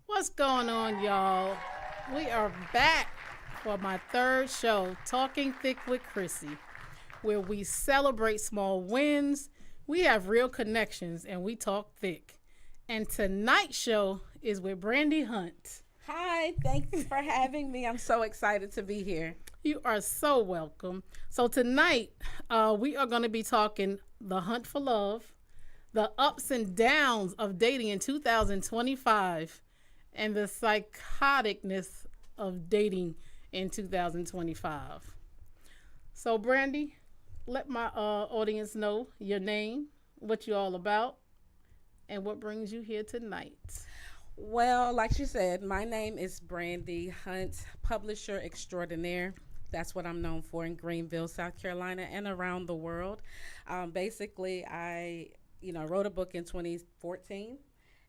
What's going on, y'all? We are back for my third show, Talking Thick with Chrissy, where we celebrate small wins, we have real connections, and we talk thick. And tonight's show is with Brandy Hunt. Hi, thanks for having me. I'm so excited to be here. You are so welcome. So, tonight, we are going to be talking the hunt for love, the ups and downs of dating in 2025, and the psychoticness of dating in 2025. So, Brandy, let my audience know your name, what you're all about, and what brings you here tonight. Well, like you said, my name is Brandy Hunt, publisher extraordinaire. That's what I'm known for in Greenville, South Carolina, and around the world. Basically, I wrote a book in 2014,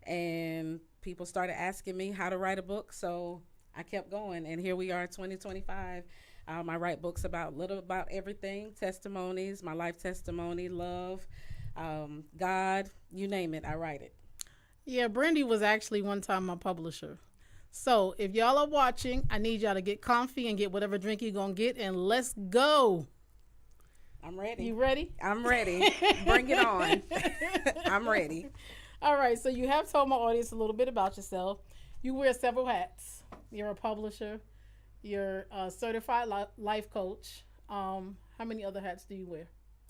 and people started asking me how to write a book, so I kept going, and here we are, 2025. I write books about little about everything, testimonies, my life testimony, love, God, you name it, I write it. Yeah, Brandy was actually one time my publisher. So if y'all are watching, I need y'all to get comfy and get whatever drink you're going to get, and let's go. I'm ready. You ready? I'm ready. Bring it on. I'm ready. All right, so you have told my audience a little bit about yourself. You wear several hats. You're a publisher, you're a certified life coach. How many other hats do you wear?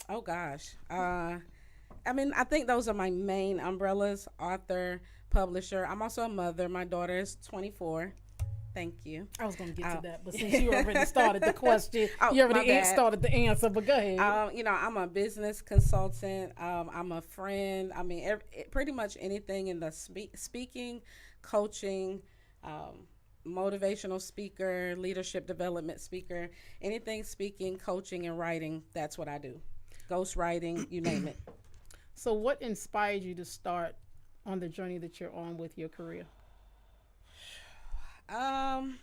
Oh gosh. I think those are my main umbrellas: author, publisher. I'm also a mother. My daughter is 24. Thank you. I was going to get to Uh, that, but since you already started the question, oh, you my already bad. started the answer, but go ahead. I'm a business consultant. I'm a friend. Pretty much anything in the speaking, coaching, um, motivational speaker, leadership development speaker, anything speaking, coaching, and writing. That's what I do. Ghost writing, you name it. So, what inspired you to start on the journey that you're on with your career? Um,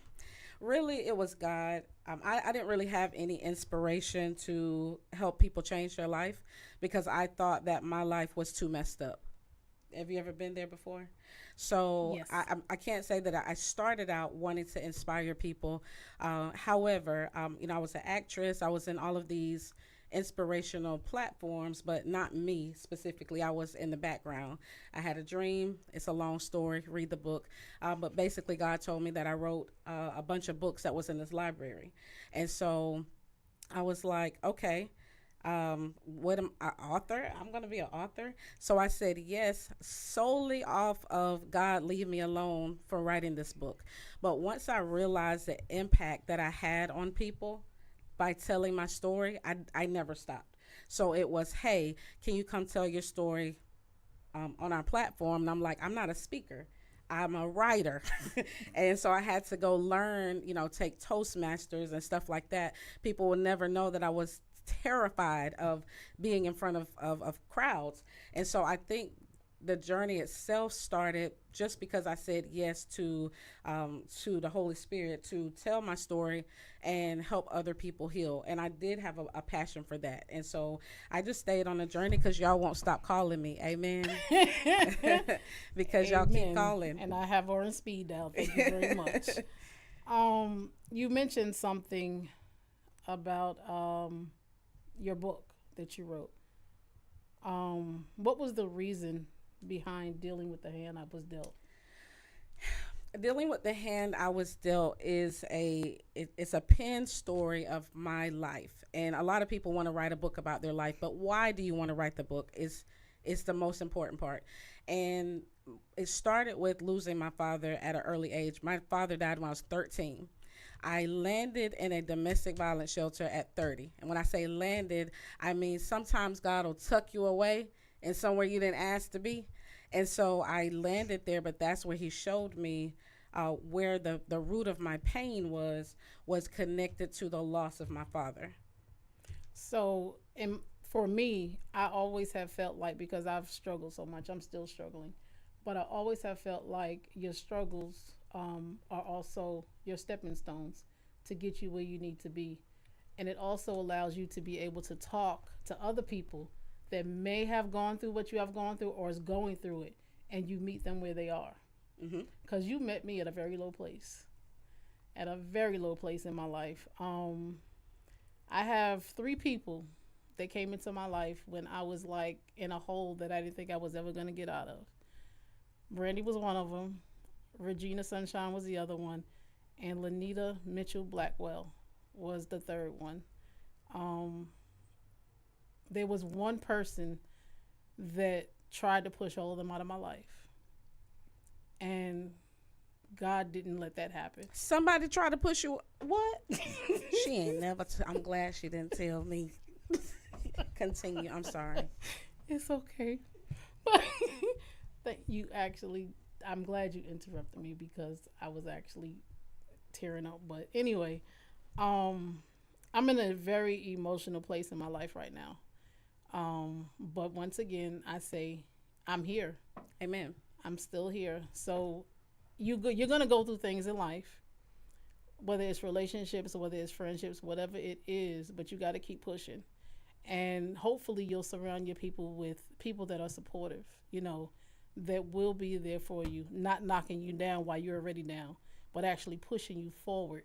Really, it was God. I didn't really have any inspiration to help people change their life because I thought that my life was too messed up. Have you ever been there before? So Yes. I can't say that I started out wanting to inspire people. However, I was an actress. I was in all of these inspirational platforms, but not me specifically. I was in the background. I had a dream. It's a long story. Read the book. But basically, God told me that I wrote a bunch of books that was in this library, and so I was like, okay, what am I author? I'm gonna be an author. So I said yes, solely off of God leave me alone for writing this book. But once I realized the impact that I had on people by telling my story, I never stopped. So it was, hey, can you come tell your story on our platform? And I'm like, I'm not a speaker. I'm a writer. And so I had to go learn, take Toastmasters and stuff like that. People would never know that I was terrified of being in front of crowds. And so I think the journey itself started just because I said yes to the Holy Spirit to tell my story and help other people heal. And I did have a passion for that. And so I just stayed on the journey because y'all won't stop calling me. Amen. Because y'all keep Amen. calling. And I have her on speed dial. Thank you very much. You mentioned something about your book that you wrote. What was the reason behind dealing with the hand I was dealt? Dealing with the hand I was dealt is it's a pen story of my life, and a lot of people want to write a book about their life, but why do you want to write the book is the most important part. And it started with losing my father at an early age. My father died when I was 13. I landed in a domestic violence shelter at 30. And when I say landed, I mean sometimes God will tuck you away in somewhere you didn't ask to be. And so I landed there, but that's where he showed me where the root of my pain was connected to the loss of my father. So, for me, I always have felt like, because I've struggled so much, I'm still struggling, but I always have felt like your struggles are also your stepping stones to get you where you need to be. And it also allows you to be able to talk to other people that may have gone through what you have gone through or is going through it, and you meet them where they are. because you met me at a very low place. At a very low place in my life. I have 3 people that came into my life when I was like in a hole that I didn't think I was ever going to get out of. Brandy was one of them. Regina Sunshine was the other one. And Lanita Mitchell Blackwell was the third one. There was one person that tried to push all of them out of my life. And God didn't let that happen. Somebody tried to push you. What? She ain't never. I'm glad she didn't tell me. Continue. I'm sorry. It's okay. But you actually, I'm glad you interrupted me because I was actually tearing up. But anyway, I'm in a very emotional place in my life right now. But once again, I say I'm here. Amen. I'm still here. So you're going to go through things in life, whether it's relationships, whether it's friendships, whatever it is, but you got to keep pushing. And hopefully you'll surround your people with people that are supportive, that will be there for you, not knocking you down while you're already down, but actually pushing you forward.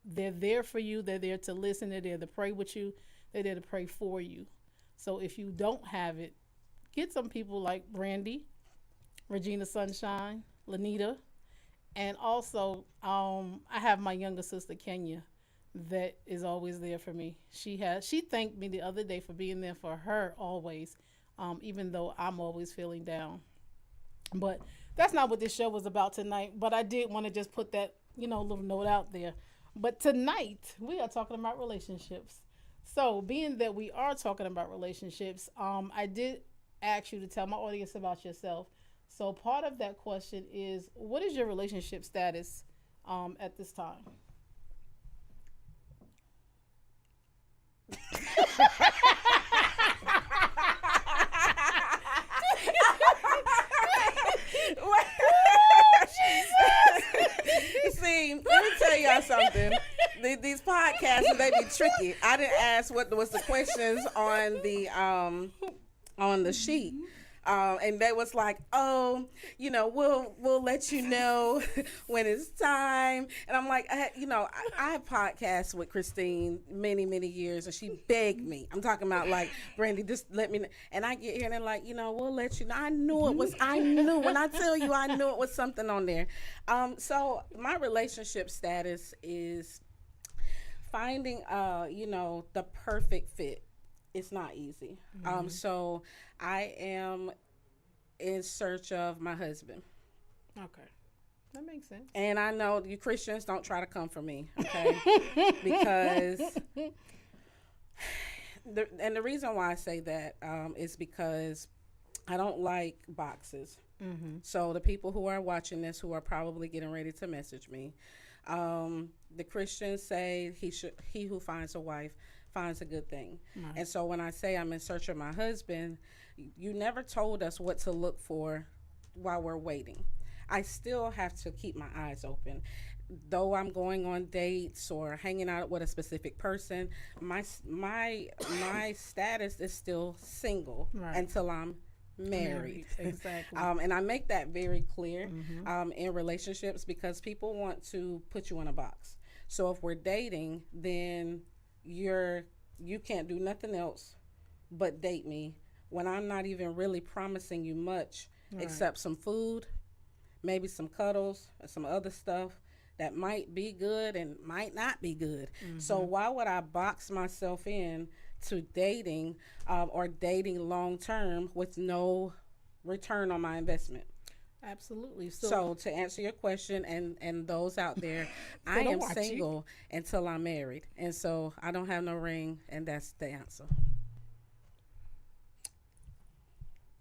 They're there for you. They're there to listen. They're there to pray with you. They're there to pray for you. So if you don't have it, get some people like Brandy, Regina Sunshine, Lanita, and also I have my younger sister Kenya that is always there for me. She thanked me the other day for being there for her always, even though I'm always feeling down. But that's not what this show was about tonight. But I did want to just put that little note out there. But tonight we are talking about relationships. So being that we are talking about relationships, I did ask you to tell my audience about yourself. So part of that question is, what is your relationship status at this time? See, let me tell y'all something. These podcasts, they be tricky. I didn't ask what was the questions on the sheet. And they was like, we'll let you know when it's time. And I'm like, I have podcasts with Christine many, many years, and she begged me. I'm talking about like, Brandy, just let me know. And I get here and they're like, we'll let you know. I knew when I tell you, I knew it was something on there. So my relationship status is finding, the perfect fit. It's not easy. So I am in search of my husband. Okay. That makes sense. And I know you Christians don't try to come for me, okay? Because the reason why I say that is because I don't like boxes. Mm-hmm. So the people who are watching this, who are probably getting ready to message me, the Christians say he who finds a wife finds a good thing. Right. And so when I say I'm in search of my husband, you never told us what to look for while we're waiting. I still have to keep my eyes open. Though I'm going on dates or hanging out with a specific person, my status is still single, right, until I'm married. Exactly. And I make that very clear in relationships, because people want to put you in a box. So if we're dating, then you can't do nothing else but date me when I'm not even really promising you much, right, except some food, maybe some cuddles, or some other stuff that might be good and might not be good. Mm-hmm. So why would I box myself in to dating or dating long term with no return on my investment? Absolutely. So to answer your question, and those out there, I am single until I'm married. And so I don't have no ring, and that's the answer.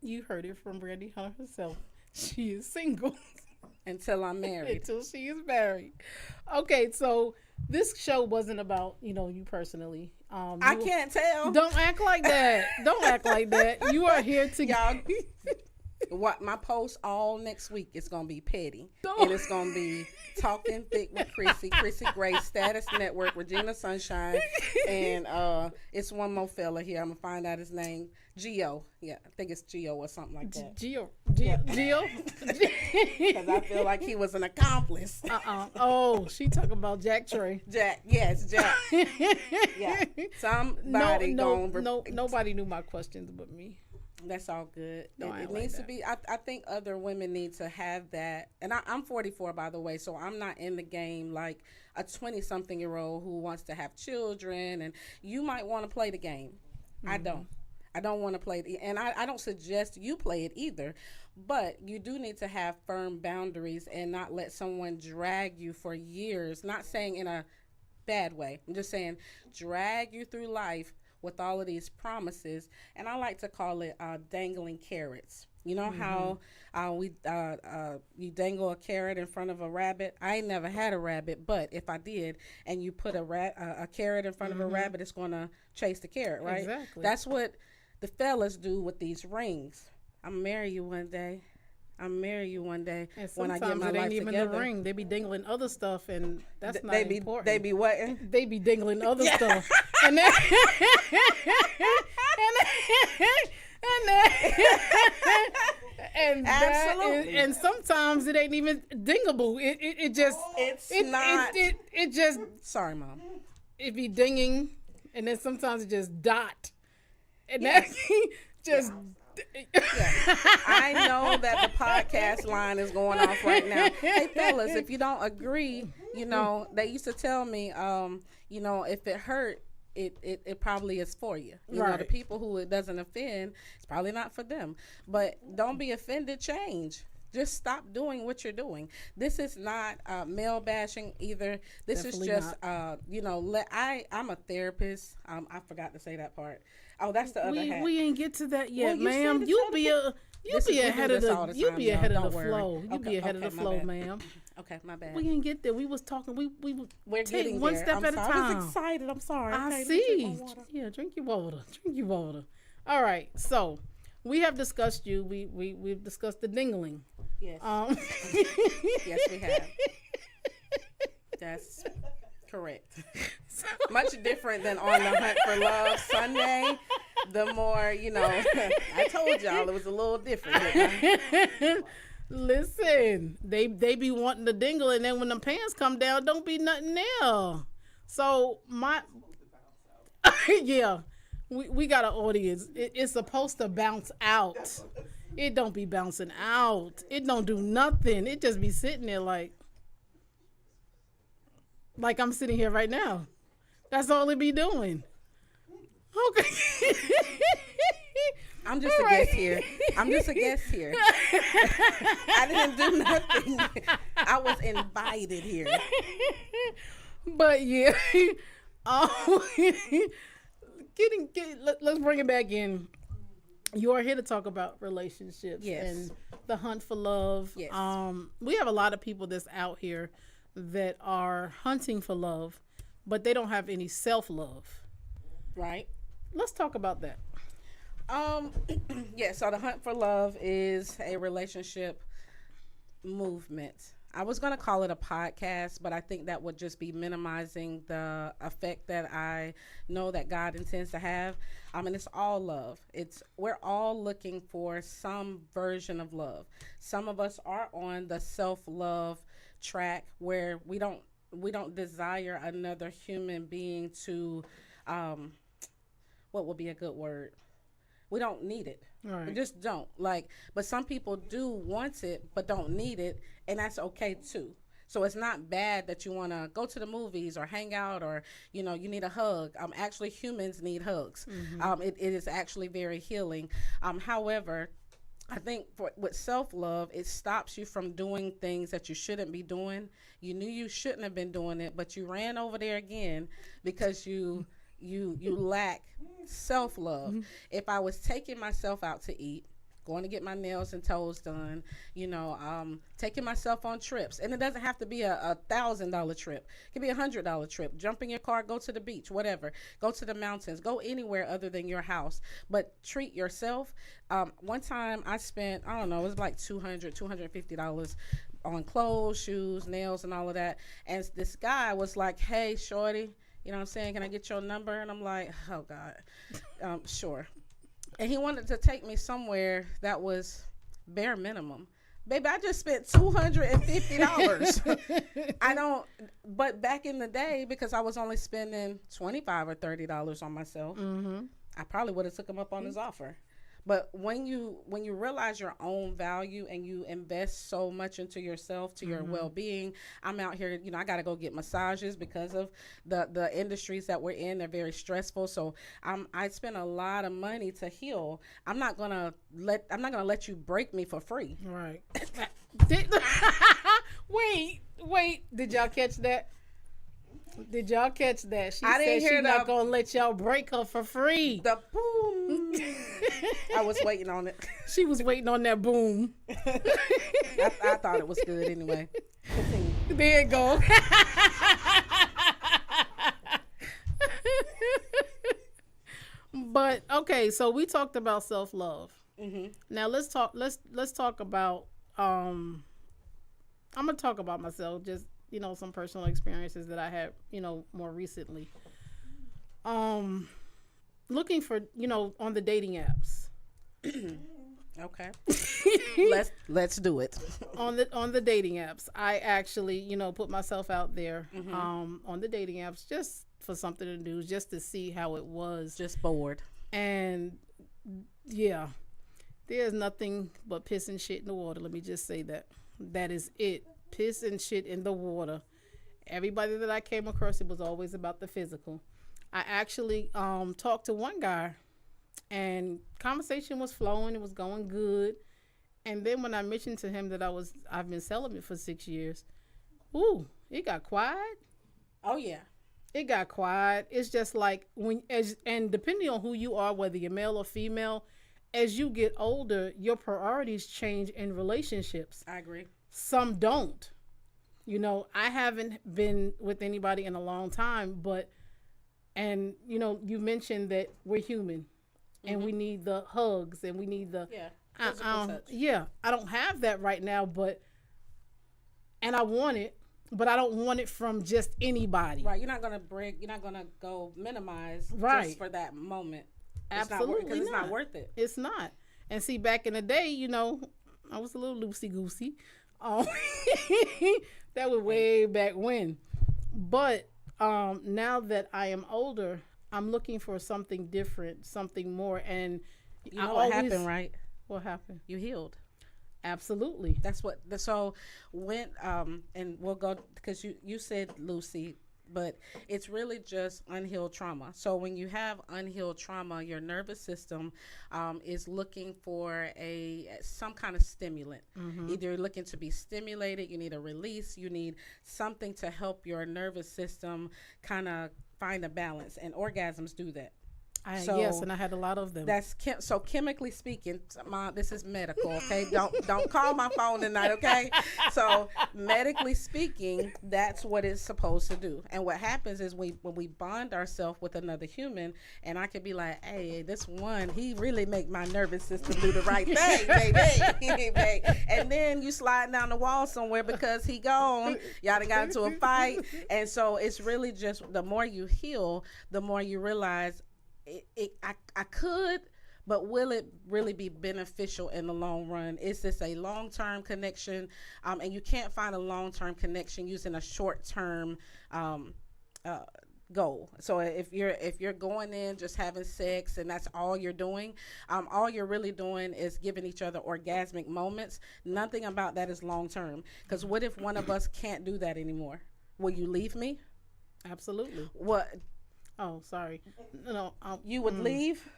You heard it from Brandy Hunt herself. She is single. Until I'm married. Until she is married. Okay, so this show wasn't about, you personally. I can't tell. Don't act like that. Don't act like that. You are here to... Y'all... What my post all next week is gonna be petty, and it's gonna be Talking Thick with Chrissy, Chrissy Gray, Status Network, Regina Sunshine, and it's one more fella here. I'm gonna find out his name. Geo. Yeah, I think it's Geo or something like that. Geo. Because I feel like he was an accomplice. Oh, she talking about Jack Trey. Jack. Yes, Jack. Yeah. Somebody nobody knew my questions but me. That's all good. No, It needs to be. I think other women need to have that. And I'm 44, by the way, so I'm not in the game like a 20-something-year-old who wants to have children. And you might want to play the game. Mm-hmm. I don't want to play it. And I don't suggest you play it either. But you do need to have firm boundaries and not let someone drag you for years. Not saying in a bad way. I'm just saying drag you through life with all of these promises, and I like to call it dangling carrots. You know how you dangle a carrot in front of a rabbit? I ain't never had a rabbit, but if I did, and you put a carrot in front of a rabbit, it's going to chase the carrot, right? Exactly. That's what the fellas do with these rings. I'll marry you one day. And when I get my life together. It ain't even the ring. They be dingling other stuff, and that's not important. They be what? They be dingling other stuff. And then, absolutely. And sometimes it ain't even dingable. It just sorry, Mom. It be dinging, and then sometimes it just dot, and that just. Yeah. I know that the podcast line is going off right now. Hey, fellas, if you don't agree, they used to tell me, if it hurt, it probably is for you. You know, the people who it doesn't offend, it's probably not for them. But don't be offended, change. Just stop doing what you're doing. This is not male bashing either. This Definitely is just, I'm a therapist. I forgot to say that part. Oh, that's the other half. We ain't get to that yet, ma'am. You be ahead of the flow. You be ahead of the flow, ma'am. Okay, my bad. We ain't get there. We was talking. We're getting one there. step at a time. I was excited. I'm sorry. I see. Yeah, drink your water. All right. So we have discussed you. We've discussed the dingling. Yes. Yes, we have. That's correct. Much different than on the Hunt for Love Sunday. The more, I told y'all it was a little different. Listen, they be wanting to dingle, and then when the pants come down, don't be nothing there. So we got an audience. It's supposed to bounce out. It don't be bouncing out. It don't do nothing. It just be sitting there like I'm sitting here right now. That's all it be doing. Okay. I'm just a guest here. I didn't do nothing. I was invited here. But yeah. Let's bring it back in. You are here to talk about relationships and the hunt for love. Yes. We have a lot of people that's out here that are hunting for love, but they don't have any self-love. Right. Let's talk about that. So the hunt for love is a relationship movement. I was going to call it a podcast, but I think that would just be minimizing the effect that I know that God intends to have. And it's all love. We're all looking for some version of love. Some of us are on the self-love track where we don't desire another human being to, what would be a good word? We don't need it. Right. We just don't. But some people do want it, but don't need it, and that's okay too. So it's not bad that you want to go to the movies or hang out or, you need a hug. Actually, humans need hugs. Mm-hmm. It is actually very healing. However, I think with self-love, it stops you from doing things that you shouldn't be doing. You knew you shouldn't have been doing it, but you ran over there again because you lack self-love. Mm-hmm. If I was taking myself out to eat, going to get my nails and toes done, taking myself on trips, and it doesn't have to be a $1,000 trip. It could be $100 trip. Jump in your car, go to the beach, whatever. Go to the mountains. Go anywhere other than your house, but treat yourself. One time I spent, I don't know, it was like $250 on clothes, shoes, nails, and all of that. And this guy was like, "Hey, shorty, you know what I'm saying? Can I get your number?" And I'm like, "Oh God, sure." And he wanted to take me somewhere that was bare minimum. Baby, I just spent $250. I don't, but back in the day, because I was only spending $25 or $30 on myself, I probably would have took him up on his offer. But when you realize your own value and you invest so much into yourself, to your well-being, I'm out here, I got to go get massages because of the industries that we're in. They're very stressful. So I spend a lot of money to heal. I'm not gonna let you break me for free. Right. Wait. Did y'all catch that? Did y'all catch that? She I didn't said hear she's not gonna let y'all break her for free. The boom. I was waiting on it. She was waiting on that boom. I thought it was good anyway. Continue. There it go. But okay, so we talked about self-love. Now let's talk about. I'm gonna talk about myself. Just some personal experiences that I had, more recently. Looking for, on the dating apps. Okay. Let's do it. On the dating apps, I actually, put myself out there on the dating apps just for something to do, just to see how it was. Just bored. And yeah, there's nothing but piss and shit in the water. Let me just say that. That is it. Piss and shit in the water. Everybody that I came across, it was always about the physical. I actually talked to one guy, and conversation was flowing. It was going good. And then when I mentioned to him that I've been celibate for 6 years, it got quiet. Oh yeah, it got quiet. It's just like and depending on who you are, whether you're male or female, as you get older, your priorities change in relationships. I agree. Some don't. I haven't been with anybody in a long time, and you mentioned that we're human and we need the hugs and we need the touch. I don't have that right now, and I want it, but I don't want it from just anybody. Right. You're not gonna go minimize just for that moment. Absolutely because it's not worth it. It's not. And see, back in the day, I was a little loosey goosey. That was way back when. But now that I am older, I'm looking for something different, something more. And what happened, right? What happened? You healed. Absolutely. That's what. So when and we'll go because you said Lucy, but it's really just unhealed trauma. So when you have unhealed trauma, your nervous system is looking for some kind of stimulant. Either you're looking to be stimulated, you need a release, you need something to help your nervous system kind of find a balance, and orgasms do that. Yes, and I had a lot of them. So chemically speaking, Mom, this is medical, okay? Don't call my phone tonight, okay? So medically speaking, that's what it's supposed to do. And what happens is when we bond ourselves with another human, and I could be like, hey, this one, he really make my nervous system do the right thing, baby. And then you slide down the wall somewhere because he gone. Y'all done got into a fight. And so it's really just the more you heal, the more you realize I could, but will it really be beneficial in the long run? Is this a long-term connection? And you can't find a long-term connection using a short-term goal. So if you're going in just having sex and that's all you're doing, all you're really doing is giving each other orgasmic moments. Nothing about that is long-term. Because what if one of us can't do that anymore? Will you leave me? Absolutely. What? Oh, sorry. No, you would leave?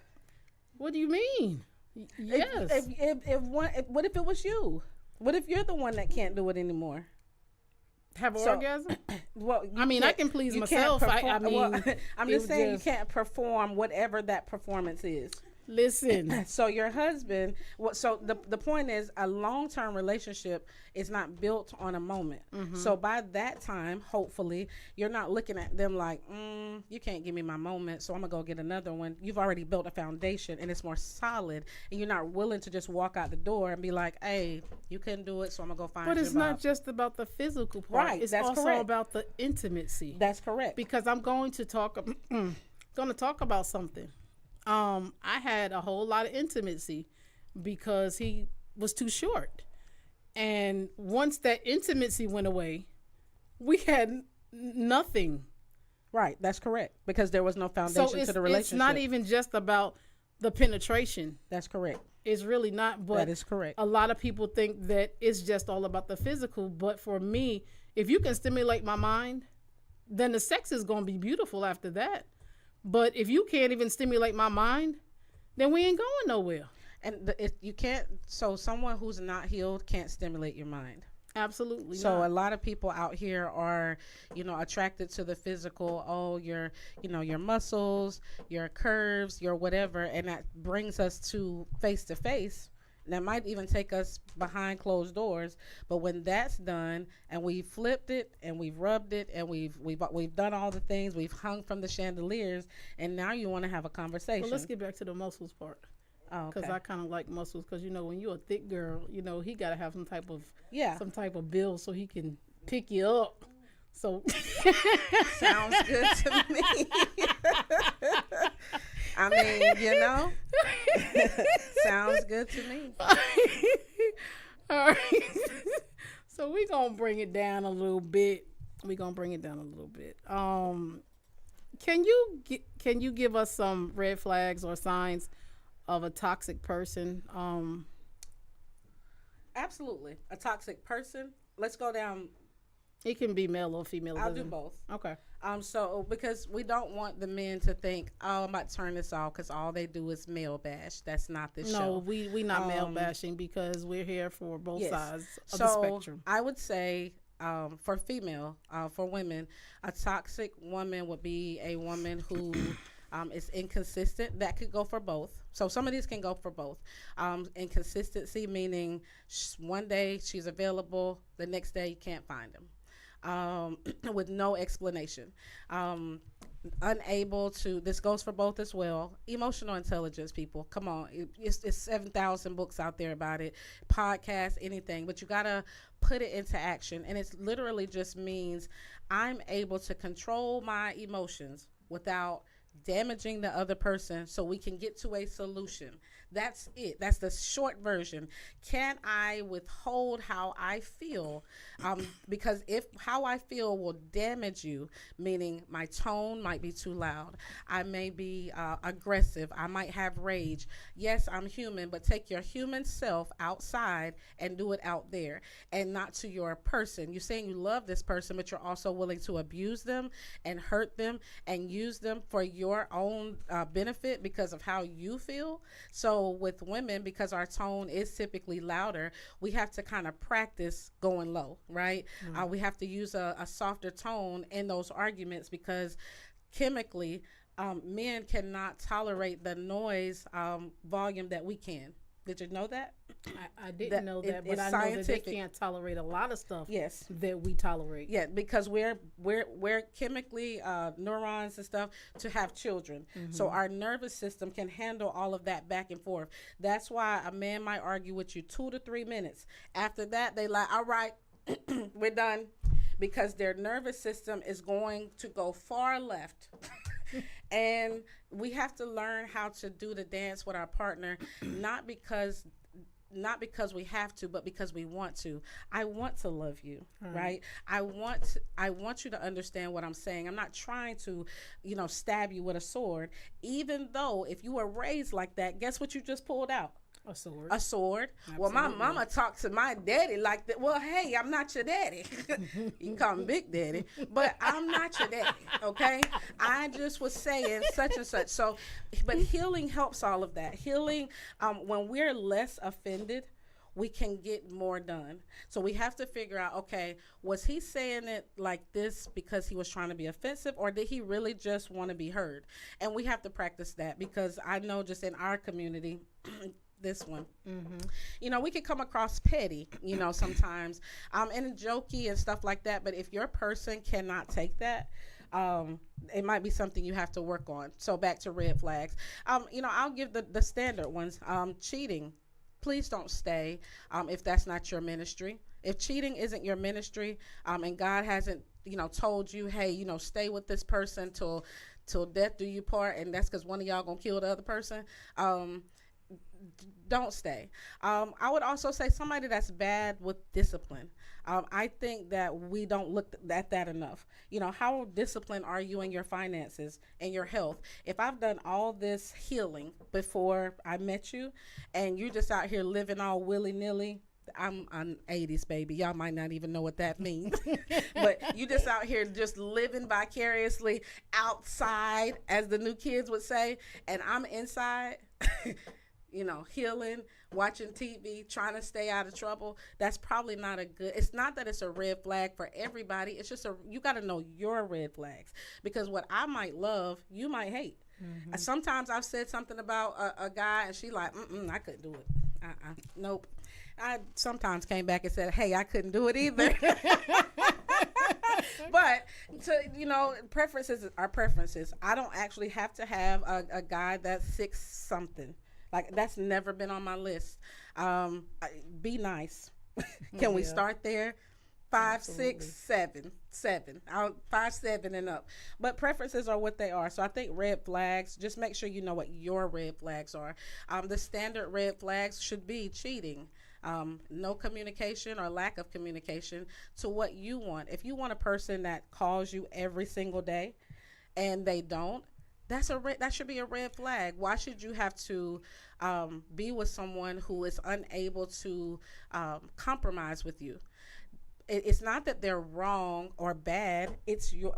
What do you mean? Yes. What if it was you? What if you're the one that can't do it anymore? Have an orgasm? Well, I can please myself. I'm just saying you can't perform whatever that performance is. Listen. So your husband, so the point is, a long-term relationship is not built on a moment. So by that time, hopefully, you're not looking at them like, you can't give me my moment, so I'm gonna go get another one. You've already built a foundation and it's more solid, and you're not willing to just walk out the door and be like, hey, you couldn't do it, so I'm gonna go find But your it's not Bob. just about the physical part. Right, It's that's also correct. about the intimacy. That's correct. Because I'm going to talk about something. I had a whole lot of intimacy because he was too short. And once that intimacy went away, we had nothing. Right, that's correct. Because there was no foundation to the relationship. It's not even just about the penetration. That's correct. It's really not. But That is correct. a lot of people think that it's just all about the physical. But for me, if you can stimulate my mind, then the sex is going to be beautiful after that. But if you can't even stimulate my mind, then we ain't going nowhere. And if you can't, so someone who's not healed can't stimulate your mind. Absolutely So not. a lot of people out here are, attracted to the physical. Oh, your muscles, your curves, your whatever, and that brings us to face. That might even take us behind closed doors. But when that's done, and we've flipped it, and we've rubbed it, and we've done all the things, we've hung from the chandeliers, and now you want to have a conversation. Well, let's get back to the muscles part. Oh, okay. Because I kind of like muscles. Because when you're a thick girl, he got to have some type of build so he can pick you up. So Sounds good to me. I mean, sounds good to me. All right. So we're going to bring it down a little bit. Can you give us some red flags or signs of a toxic person? Absolutely. A toxic person. Let's go down. It can be male or female. I'll do both. Okay. So because we don't want the men to think, oh, I'm about to turn this off because all they do is male bash. That's not this show. No, we not male bashing because we're here for both sides of the So spectrum. I would say for women, a toxic woman would be a woman who is inconsistent. That could go for both. So some of these can go for both. Inconsistency, meaning one day she's available, the next day you can't find them. With no explanation. Unable to, this goes for both as well. Emotional intelligence, people, come on. It's 7,000 books out there about it, podcasts, anything, but you gotta put it into action. And it's literally just means I'm able to control my emotions without damaging the other person so we can get to a solution. That's it. That's the short version. Can I withhold how I feel? Because if how I feel will damage you, meaning my tone might be too loud, I may be aggressive, I might have rage. Yes, I'm human, but take your human self outside and do it out there and not to your person. You're saying you love this person, but you're also willing to abuse them and hurt them and use them for your own benefit because of how you feel. So with women, because our tone is typically louder, we have to kind of practice going low, right? We have to use a softer tone in those arguments because chemically, men cannot tolerate the noise volume that we can. Did you know that? I didn't know that, but I know that they can't tolerate a lot of stuff. Yes, that we tolerate. Yeah, because we're chemically neurons and stuff to have children. So our nervous system can handle all of that back and forth. That's why a man might argue with you 2 to 3 minutes. After that, they like, all right, we're done, because their nervous system is going to go far left. And we have to learn how to do the dance with our partner, not because we have to, but because we want to. I want to love you, right? I want you to understand what I'm saying. I'm not trying to, stab you with a sword. Even though if you were raised like that, guess what you just pulled out? A sword. A sword. Absolutely. Well, my mama talked to my daddy like that. Well, hey, I'm not your daddy. You can call me Big Daddy, but I'm not your daddy, okay? I just was saying such and such. So, but healing helps all of that. Healing, when we're less offended, we can get more done. So we have to figure out, okay, was he saying it like this because he was trying to be offensive, or did he really just want to be heard? And we have to practice that, because I know just in our community, this one, we can come across petty, sometimes, and jokey and stuff like that. But if your person cannot take that, it might be something you have to work on. So back to red flags. I'll give the standard ones. Cheating. Please don't stay if that's not your ministry. If cheating isn't your ministry, and God hasn't, told you, hey, stay with this person till death do you part, and that's because one of y'all gonna kill the other person, don't stay. I would also say somebody that's bad with discipline. I think that we don't look at that enough. How disciplined are you in your finances and your health? If I've done all this healing before I met you, and you just out here living all willy-nilly, I'm 80s, baby. Y'all might not even know what that means. But you just out here just living vicariously outside, as the new kids would say, and I'm inside healing, watching TV, trying to stay out of trouble. That's probably not it's not that it's a red flag for everybody. It's just you got to know your red flags, because what I might love, you might hate. Sometimes I've said something about a guy, and she like, I couldn't do it. Nope. I sometimes came back and said, hey, I couldn't do it either. But preferences are preferences. I don't actually have to have a guy that's 6-something. Like, that's never been on my list. Be nice. Can we start there? 5, Absolutely. 6, 7. 5, 7 and up. But preferences are what they are. So I think red flags, just make sure you know what your red flags are. The standard red flags should be cheating, no communication or lack of communication to what you want. If you want a person that calls you every single day and they don't, that should be a red flag. Why should you have to be with someone who is unable to compromise with you? It's not that they're wrong or bad.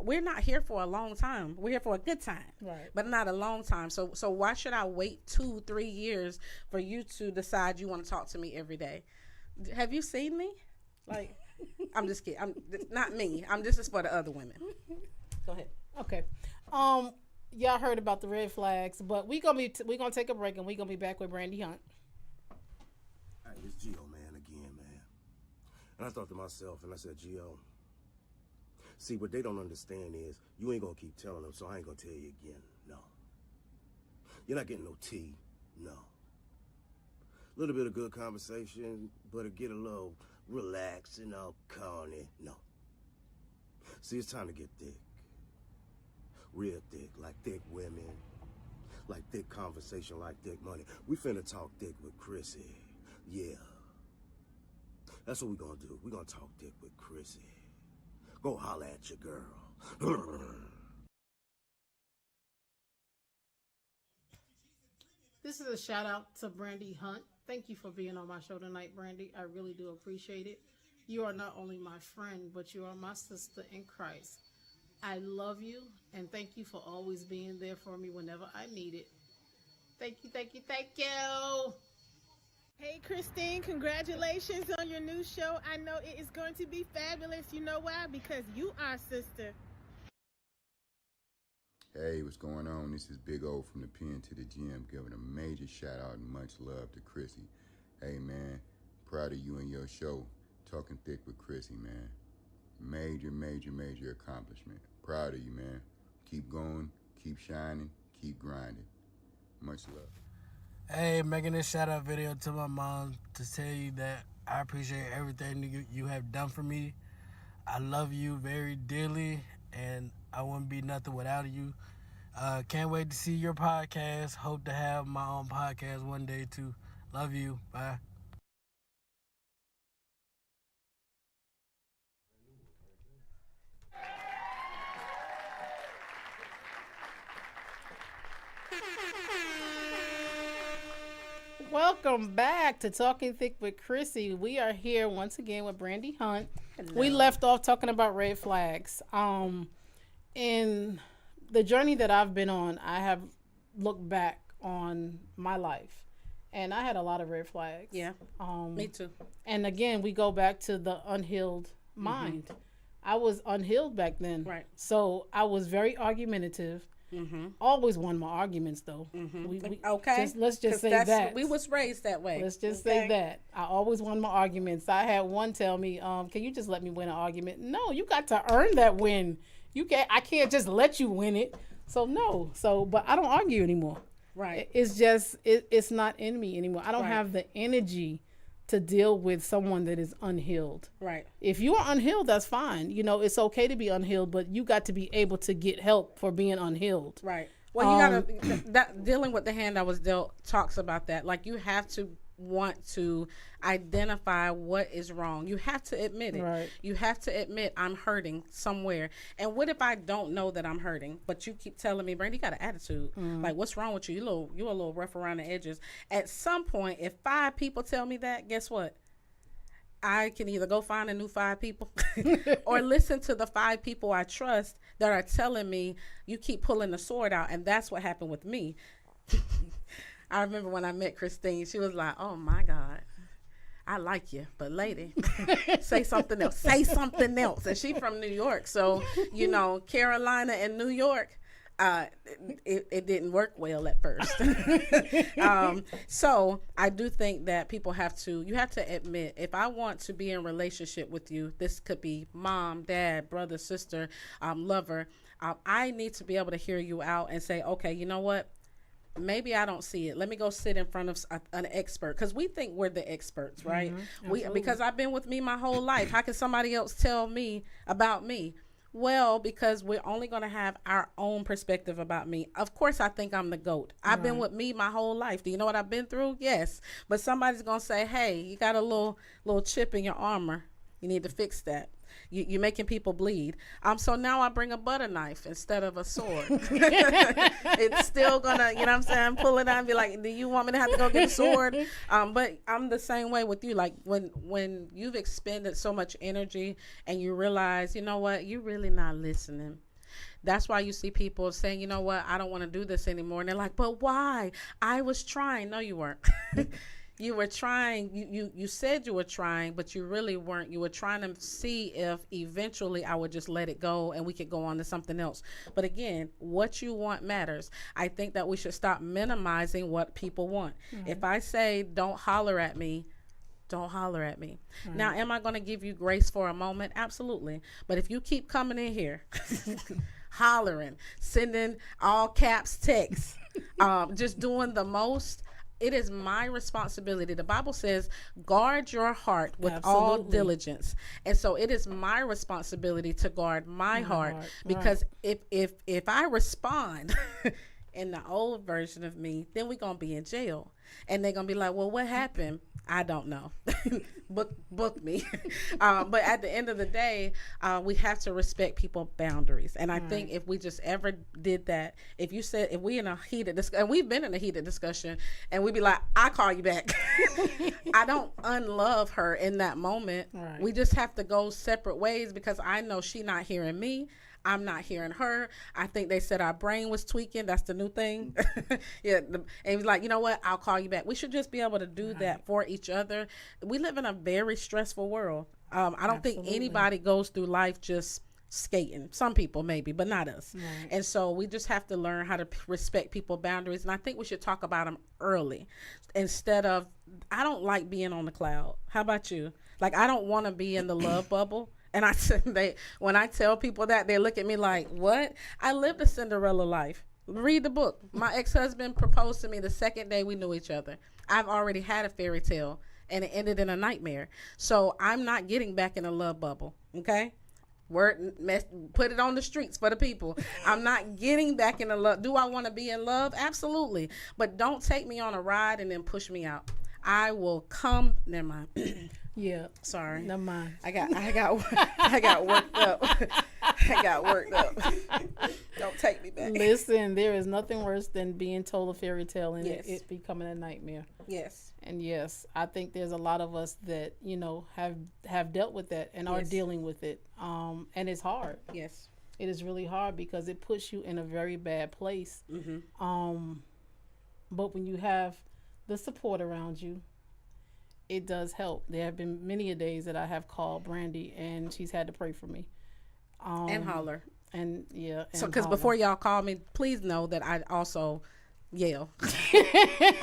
We're not here for a long time. We're here for a good time, right? But not a long time. So why should I wait 2-3 years for you to decide you want to talk to me every day? Have you seen me? Like, I'm just kidding. Not me. This is for the other women. Go ahead. Okay. Y'all heard about the red flags, but we gonna take a break, and we gonna be back with Brandy Hunt. Hey, it's Gio, man, again, man. And I thought to myself, and I said, Gio, see, what they don't understand is you ain't gonna keep telling them, so I ain't gonna tell you again. No. You're not getting no tea. No. A little bit of good conversation, but it get a little relaxed and all corny. No. See, it's time to get thick. Real thick, like thick women, like thick conversation, like thick money. We finna talk thick with Chrissy. Yeah. That's what we gonna do. We gonna talk thick with Chrissy. Go holler at your girl. This is a shout out to Brandy Hunt. Thank you for being on my show tonight, Brandy. I really do appreciate it. You are not only my friend, but you are my sister in Christ. I love you, and thank you for always being there for me whenever I need it. Thank you, thank you, thank you. Hey, Christine, congratulations on your new show. I know it is going to be fabulous. You know why? Because you are sister. Hey, what's going on? This is Big O from the pen to the gym, giving a major shout out and much love to Chrissy. Hey, man, proud of you and your show, Talking Thick with Chrissy, man. Major accomplishment. Proud of you, man. Keep going, keep shining, keep grinding. Much love. Hey, making this shout out video to my mom to tell you that I appreciate everything you have done for me. I love you very dearly, and I wouldn't be nothing without you. Can't wait to see your podcast. Hope to have my own podcast one day too. Love you. Bye. Welcome back to Talking Thick with Chrissy. We are here once again with Brandy Hunt. Hello. We left off talking about red flags. In the journey that I've been on, I have looked back on my life, And I had a lot of red flags. Yeah. Me too. And again, we go back to the unhealed mind. I was unhealed back then. Right. So I was very argumentative. Always won my arguments, though. Okay. Let's just say that. We was raised that way. Let's just say that. I always won my arguments. I had one tell me, can you just let me win an argument? No, you got to earn that win. I can't just let you win it. So no. But I don't argue anymore. Right. It's just, it's not in me anymore. I don't have the energy to deal with someone that is unhealed. Right. If you are unhealed, that's fine. You know, it's okay to be unhealed, but you got to be able to get help for being unhealed. Right. Well, you gotta dealing with the hand I was dealt talks about that. Like, you have to want to identify what is wrong. You have to admit it. Right. You have to admit, I'm hurting somewhere. And what if I don't know that I'm hurting, but you keep telling me, Brandy, you got an attitude. Like, what's wrong with you? You're a little rough around the edges. At some point, if 5 people tell me that, guess what? I can either go find a new 5 people or listen to the 5 people I trust that are telling me, you keep pulling the sword out. And that's what happened with me. I remember when I met Christine, she was like, oh my God, I like you, but lady, say something else. Say something else. And she from New York. So, you know, Carolina and New York, it didn't work well at first. So I do think that you have to admit, if I want to be in relationship with you, this could be mom, dad, brother, sister, lover. I need to be able to hear you out and say, okay, you know what? Maybe I don't see it. Let me go sit in front of an expert, because we think we're the experts, right? Because I've been with me my whole life. How can somebody else tell me about me? Well, because we're only going to have our own perspective about me. Of course, I think I'm the GOAT. I've been with me my whole life. Do you know what I've been through? Yes. But somebody's going to say, hey, you got a little chip in your armor. You need to fix that. You're making people bleed. So now I bring a butter knife instead of a sword. It's still gonna, you know what I'm saying, pull it out and be like, do you want me to have to go get a sword? But I'm the same way with you. Like, when you've expended so much energy and you realize, you know what, you're really not listening. That's why you see people saying, you know what, I don't want to do this anymore. And they're like, but why? I was trying. No, you weren't. You were trying, you said you were trying, but you really weren't. You were trying to see if eventually I would just let it go and we could go on to something else. But again, what you want matters. I think that we should stop minimizing what people want. If I say, don't holler at me, don't holler at me. Now, am I going to give you grace for a moment? Absolutely. But if you keep coming in here, hollering, sending all caps texts, just doing the most, it is my responsibility. The Bible says, guard your heart with all diligence. And so it is my responsibility to guard my heart. Because if I respond in the old version of me, then we're going to be in jail. And they're going to be like, well, what happened? I don't know. book me. But at the end of the day, we have to respect people's boundaries. And I think if we just ever did that, if we in a heated discussion, and we've been in a heated discussion, and we'd be like, I'll call you back. I don't unlove her in that moment. We just have to go separate ways, because I know she's not hearing me. I'm not hearing her. I think they said our brain was tweaking. That's the new thing. And he's like, you know what? I'll call you back. We should just be able to do that for each other. We live in a very stressful world. I don't think anybody goes through life just skating. Some people maybe, but not us. And so we just have to learn how to respect people's boundaries. And I think we should talk about them early, instead of, I don't like being on the cloud. How about you? Like, I don't want to be in the love bubble. And when I tell people that, they look at me like, what? I lived a Cinderella life. Read the book. My ex-husband proposed to me the second day we knew each other. I've already had a fairy tale, and it ended in a nightmare. So I'm not getting back in a love bubble, okay? Put it on the streets for the people. I'm not getting back in a love. Do I want to be in love? Absolutely. But don't take me on a ride and then push me out. I will come. Never mind. Yeah. Sorry. Never mind. I got worked up. I got worked up. Don't take me back. Listen, there is nothing worse than being told a fairy tale and it becoming a nightmare. Yes. And yes, I think there's a lot of us that, you know, have dealt with that and are dealing with it. And it's hard. Yes. It is really hard, because it puts you in a very bad place. But when you have the support around you, it does help. There have been many a days that I have called Brandy and she's had to pray for me. And holler. And yeah. So, because before y'all call me, please know that I also yell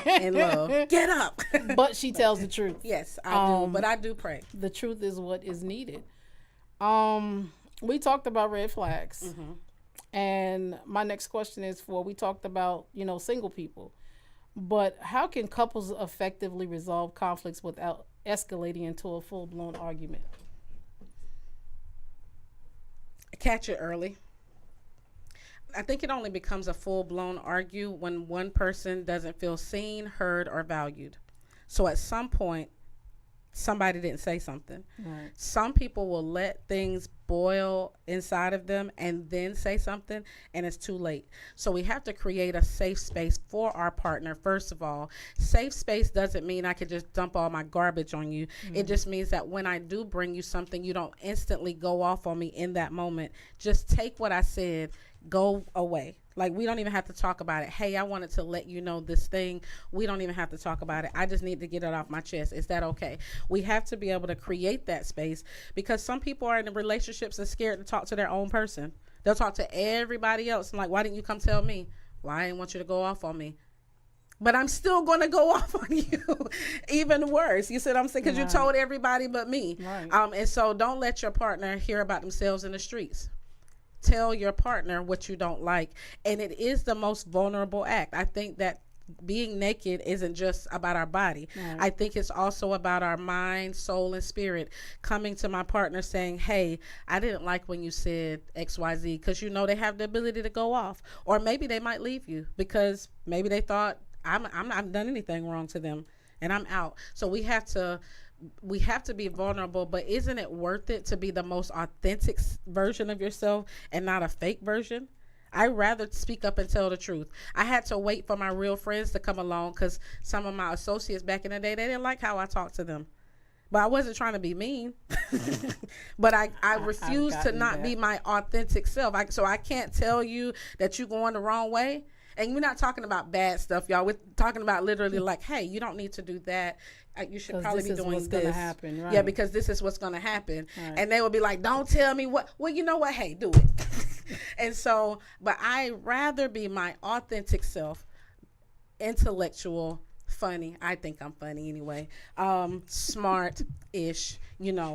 and love. Get up. But she tells the truth. Yes, I do. But I do pray. The truth is what is needed. We talked about red flags. Mm-hmm. And my next question is we talked about, single people. But how can couples effectively resolve conflicts without escalating into a full-blown argument? Catch it early. I think it only becomes a full-blown argue when one person doesn't feel seen, heard, or valued. So at some point, somebody didn't say something. Right. Some people will let things boil inside of them and then say something, and it's too late. So we have to create a safe space for our partner. First of all, safe space doesn't mean I could just dump all my garbage on you. Mm-hmm. It just means that when I do bring you something, you don't instantly go off on me in that moment. Just take what I said, go away. Like, we don't even have to talk about it. Hey, I wanted to let you know this thing. We don't even have to talk about it. I just need to get it off my chest. Is that okay? We have to be able to create that space, because some people are in relationships and scared to talk to their own person. They'll talk to everybody else. I'm like, why didn't you come tell me? Well, I didn't want you to go off on me. But I'm still going to go off on you. Even worse. You see what I'm saying? Because you told everybody but me. Right. And so don't let your partner hear about themselves in the streets. Tell your partner what you don't like. And it is the most vulnerable act. I think that being naked isn't just about our body. Right. I think it's also about our mind, soul, and spirit. Coming to my partner saying, hey, I didn't like when you said XYZ, because they have the ability to go off. Or maybe they might leave you because maybe they thought I'm not done anything wrong to them and I'm out. So we have to be vulnerable, but isn't it worth it to be the most authentic version of yourself and not a fake version? I'd rather speak up and tell the truth. I had to wait for my real friends to come along because some of my associates back in the day, they didn't like how I talked to them. But I wasn't trying to be mean. But I refuse to not be my authentic self. So I can't tell you that you're going the wrong way. And we're not talking about bad stuff, y'all. We're talking about literally like, hey, you don't need to do that. You should probably be doing this. Gonna happen, right? Yeah, because this is what's going to happen. Right. And they will be like, don't tell me what. Well, you know what? Hey, do it. And so, but I'd rather be my authentic self, intellectual, funny. I think I'm funny anyway. Smart-ish,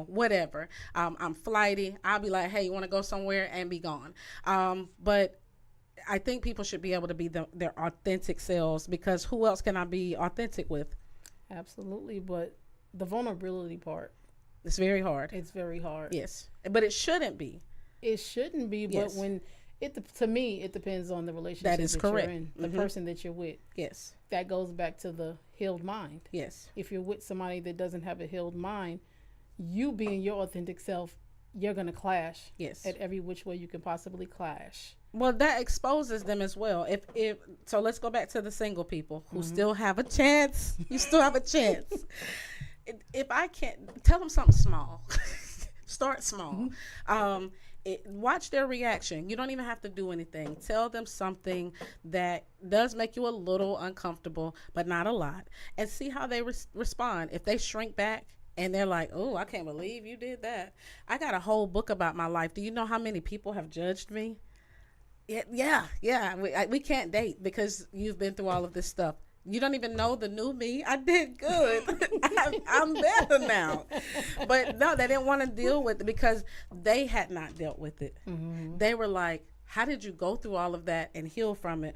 whatever. I'm flighty. I'll be like, hey, you want to go somewhere, and be gone. But I think people should be able to be their authentic selves, because who else can I be authentic with? Absolutely, but the vulnerability part. It's very hard. It's very hard. Yes, but it shouldn't be. It shouldn't be, yes. But when to me, it depends on the relationship that is correct. You're in, the person that you're with. Yes. That goes back to the healed mind. Yes. If you're with somebody that doesn't have a healed mind, you being your authentic self, you're going to clash. Yes. At every which way you can possibly clash. Well, that exposes them as well. If so, let's go back to the single people who still have a chance. You still have a chance. If I can't, tell them something small. Start small. Watch their reaction. You don't even have to do anything. Tell them something that does make you a little uncomfortable, but not a lot, and see how they respond. If they shrink back and they're like, oh, I can't believe you did that. I got a whole book about my life. Do you know how many people have judged me? Yeah. We can't date because you've been through all of this stuff. You don't even know the new me. I did good. I'm better now. But no, they didn't want to deal with it because they had not dealt with it. Mm-hmm. They were like, how did you go through all of that and heal from it?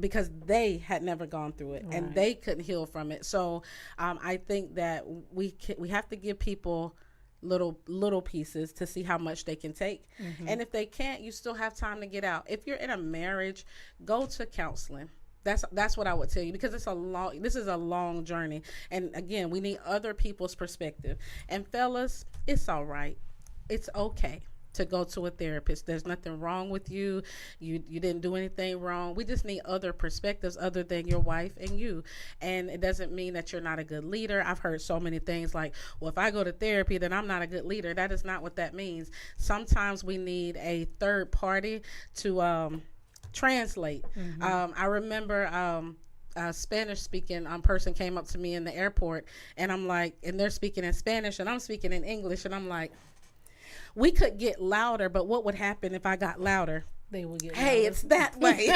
Because they had never gone through it, and they couldn't heal from it. So I think that we have to give people little pieces to see how much they can take. Mm-hmm. And if they can't, you still have time to get out. If you're in a marriage, go to counseling. That's what I would tell you, because this is a long journey. And again, we need other people's perspective. And fellas, it's all right. It's okay to go to a therapist. There's nothing wrong with you. You didn't do anything wrong. We just need other perspectives other than your wife and you. And it doesn't mean that you're not a good leader. I've heard so many things like, well, if I go to therapy, then I'm not a good leader. That is not what that means. Sometimes we need a third party to translate. Mm-hmm. I remember Spanish speaking person came up to me in the airport, and I'm like, and they're speaking in Spanish and I'm speaking in English, and I'm like, we could get louder, but what would happen if I got louder? They will get Hey, louder. it's that way.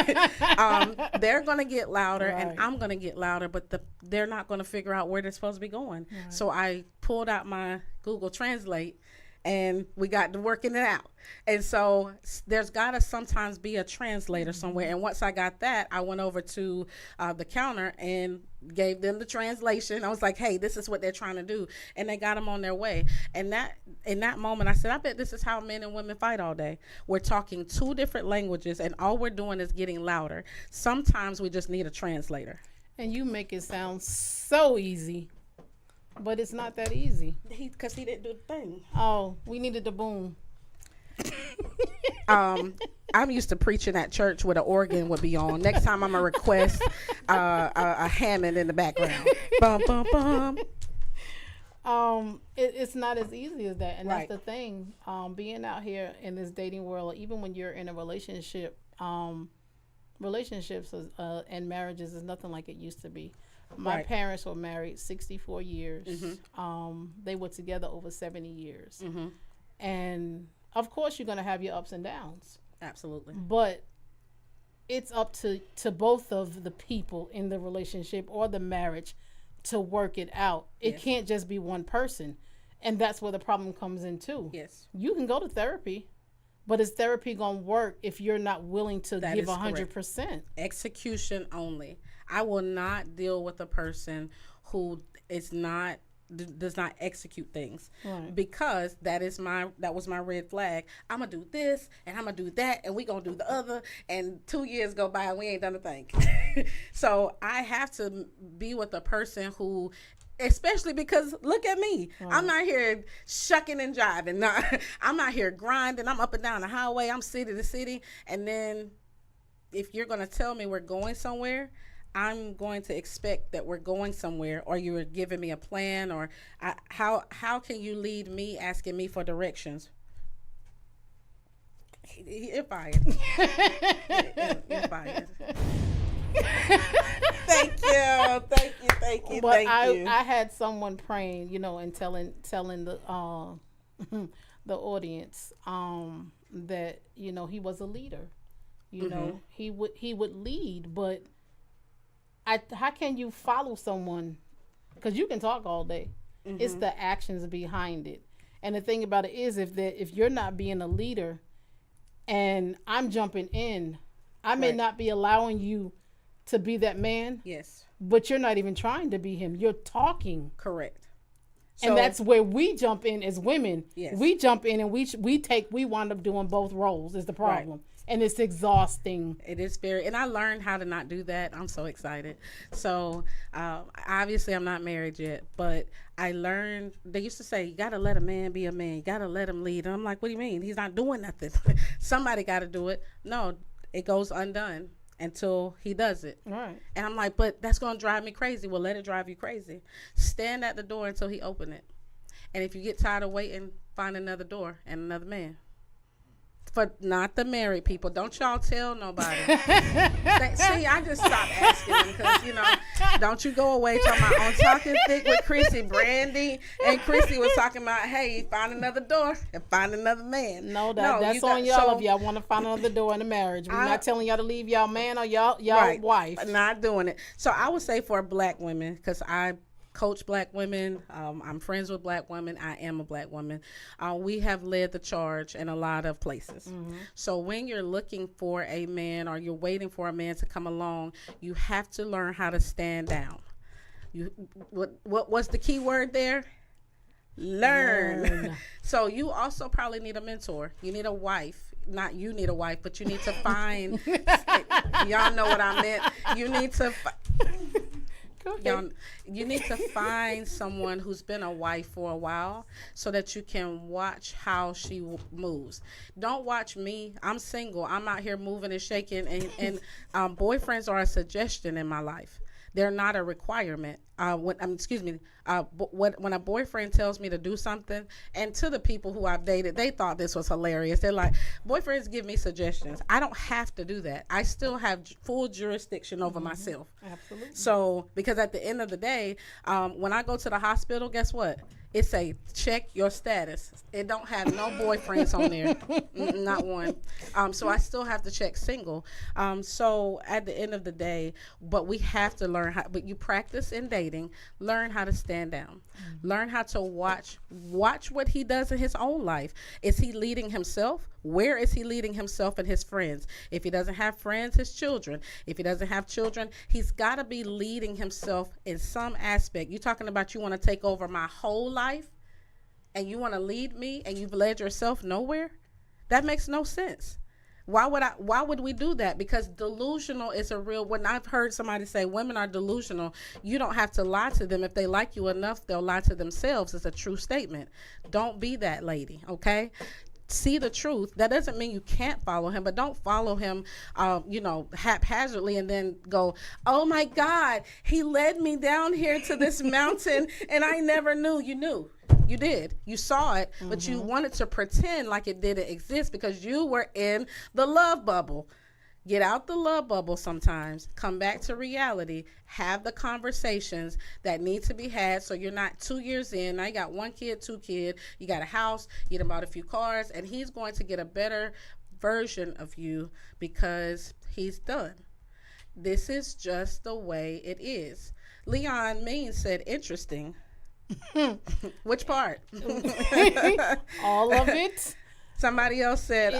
They're going to get louder, Right. and I'm going to get louder, but they're not going to figure out where they're supposed to be going. Right. So I pulled out my Google Translate, and we got to working it out. And so there's got to sometimes be a translator somewhere. And once I got that, I went over to the counter and gave them the translation. I was like, hey, this is what they're trying to do. And they got them on their way. And in that moment, I said, I bet this is how men and women fight all day. We're talking 2 different languages, and all we're doing is getting louder. Sometimes we just need a translator. And you make it sound so easy, but it's not that easy. Because he didn't do the thing. Oh, we needed the boom. I'm used to preaching at church where the organ would be on. Next time I'm going to request a Hammond in the background. Bum, bum, bum. It's not as easy as that, and Right. that's the thing. Being out here in this dating world, even when you're in a relationship, relationships and marriages is nothing like it used to be. My Right. parents were married 64 years. Mm-hmm. They were together over 70 years, Mm-hmm. and of course you're gonna have your ups and downs, Absolutely. but it's up to both of the people in the relationship or the marriage to work it out. It Yes. can't just be one person, and that's where the problem comes in too. Yes. You can go to therapy, but is therapy gonna work if you're not willing to That give is correct. 100%? Execution only. I will not deal with a person who is not does not execute things, Right. because that was my red flag. I'm gonna do this and I'm gonna do that and we gonna do the other, and 2 years go by and we ain't done a thing. So I have to be with a person who, especially because look at me, I'm not here shucking and jiving. No, I'm not here grinding. I'm up and down the highway. I'm city to city. And then if you're going to tell me we're going somewhere, I'm going to expect that we're going somewhere, or you're giving me a plan, or how can you lead me asking me for directions? You're fired. You're fired. Thank you. But I had someone praying, and telling the the audience that he was a leader. He would lead, but how can you follow someone? Because you can talk all day. It's the actions behind it. And the thing about it is, if you're not being a leader, and I'm jumping in, I may not be allowing you to be that man. Yes. But you're not even trying to be him. You're talking. Correct. And that's where we jump in as women. Yes. We jump in and we wind up doing both roles is the problem. Right. And it's exhausting. It is and I learned how to not do that. I'm so excited. So obviously I'm not married yet, but I learned, they used to say, you got to let a man be a man. You got to let him lead. And I'm like, what do you mean? He's not doing nothing. Somebody got to do it. No, it goes undone until he does it. Right. And I'm like, but that's going to drive me crazy. Well, let it drive you crazy. Stand at the door until he open it. And if you get tired of waiting, find another door and another man. For not the married people. Don't y'all tell nobody. See, I just stopped asking them because, don't you go away talking about on Talking Thick with Chrissy. Brandy and Chrissy was talking about, hey, find another door and find another man. No, that's on y'all if y'all want to find another door in a marriage. We're not telling y'all to leave y'all man or y'all right, wife. Not doing it. So I would say for black women, because I coach black women, I'm friends with black women, I am a black woman, we have led the charge in a lot of places. So when you're looking for a man or you're waiting for a man to come along, you have to learn how to stand down. What was the key word there? Learn. So you also probably need a mentor. You need a wife. Not you need a wife, but you need to find y'all know what I meant. You need to you need to find someone who's been a wife for a while so that you can watch how she moves. Don't watch me. I'm single. I'm out here moving and shaking, and boyfriends are a suggestion in my life. They're not a requirement. when a boyfriend tells me to do something, and to the people who I've dated, they thought this was hilarious. They're like, boyfriends give me suggestions. I don't have to do that. I still have full jurisdiction over myself. Absolutely. So, because at the end of the day, when I go to the hospital, guess what? It say check your status. It don't have no boyfriends on there, not one. So I still have to check single. So at the end of the day, but we have to learn how. But you practice in dating, learn how to stand down, learn how to watch what he does in his own life. Is he leading himself? Where is he leading himself and his friends? If he doesn't have friends, his children. If he doesn't have children, he's got to be leading himself in some aspect. You're talking about you want to take over my whole life and you want to lead me and you've led yourself nowhere? That makes no sense. Why would we do that? Because delusional is a real, when I've heard somebody say women are delusional, you don't have to lie to them. If they like you enough, they'll lie to themselves. It's a true statement. Don't be that lady, okay? See the truth. That doesn't mean you can't follow him, but don't follow him, haphazardly and then go, oh my God, he led me down here to this mountain and I never knew. You knew. You did. You saw it, but you wanted to pretend like it didn't exist because you were in the love bubble. Get out the love bubble sometimes, come back to reality, have the conversations that need to be had so you're not 2 years in. Now you got 1 kid, 2 kids, you got a house, you done bought a few cars, and he's going to get a better version of you because he's done. This is just the way it is. Leon Means said, interesting. Which part? All of it. Somebody else said,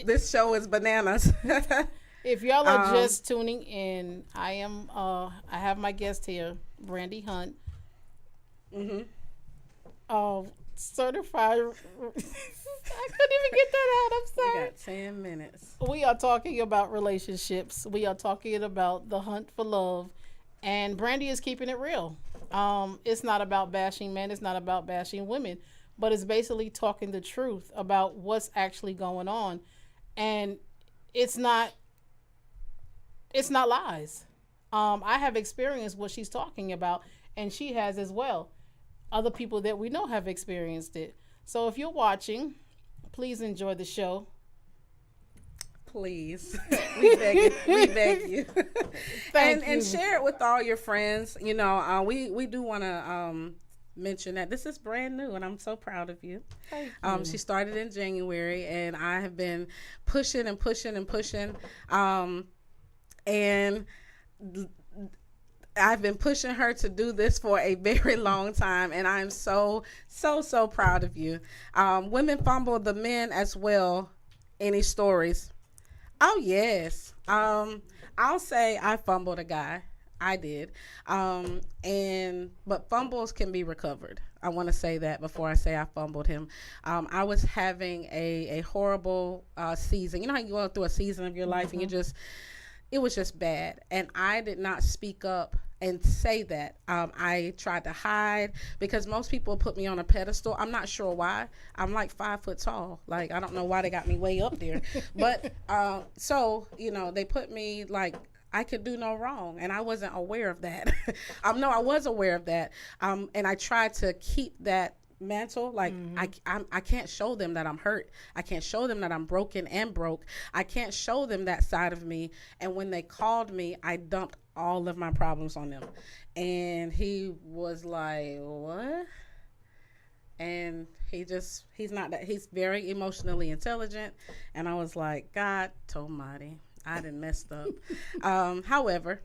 this show is bananas. If y'all are just tuning in, I have my guest here, Brandy Hunt. Certified. I couldn't even get that out. I'm sorry. We got 10 minutes. We are talking about relationships. We are talking about the hunt for love. And Brandy is keeping it real. It's not about bashing men. It's not about bashing women. But it's basically talking the truth about what's actually going on. And it's not lies. I have experienced what she's talking about, and she has as well. Other people that we know have experienced it. So if you're watching, please enjoy the show. Please. We beg you. We beg you. Thank you. And share it with all your friends. You know, we do want to mention that this is brand new, and I'm so proud of you. Thank you. She started in January, and I have been pushing and pushing and pushing. And I've been pushing her to do this for a very long time, and I'm so proud of you. Women fumble the men as well. Any stories? Oh, yes. I'll say I fumbled a guy. I did. But fumbles can be recovered. I want to say that before I say I fumbled him. I was having a horrible season. You know how you go through a season of your life and it was just bad. And I did not speak up and say that. I tried to hide because most people put me on a pedestal. I'm not sure why. I'm like 5 foot tall. Like, I don't know why they got me way up there. But so, you know, they put me like I could do no wrong, and I wasn't aware of that. No, I was aware of that. And I tried to keep that mantle. Like, I can't show them that I'm hurt. I can't show them that I'm broken and broke. I can't show them that side of me. And when they called me, I dumped all of my problems on them. And he was like, what? And he's very emotionally intelligent. And I was like, God almighty, I done messed up. However,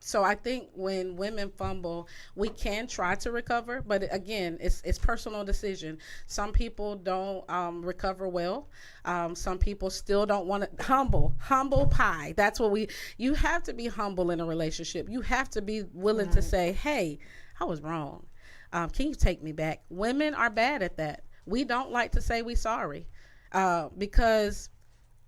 so I think when women fumble, we can try to recover, but again, it's personal decision. Some people don't recover well. Some people still don't want to humble pie. That's what you have to be humble in a relationship. You have to be willing to say, hey, I was wrong. Can you take me back? Women are bad at that. We don't like to say we sorry because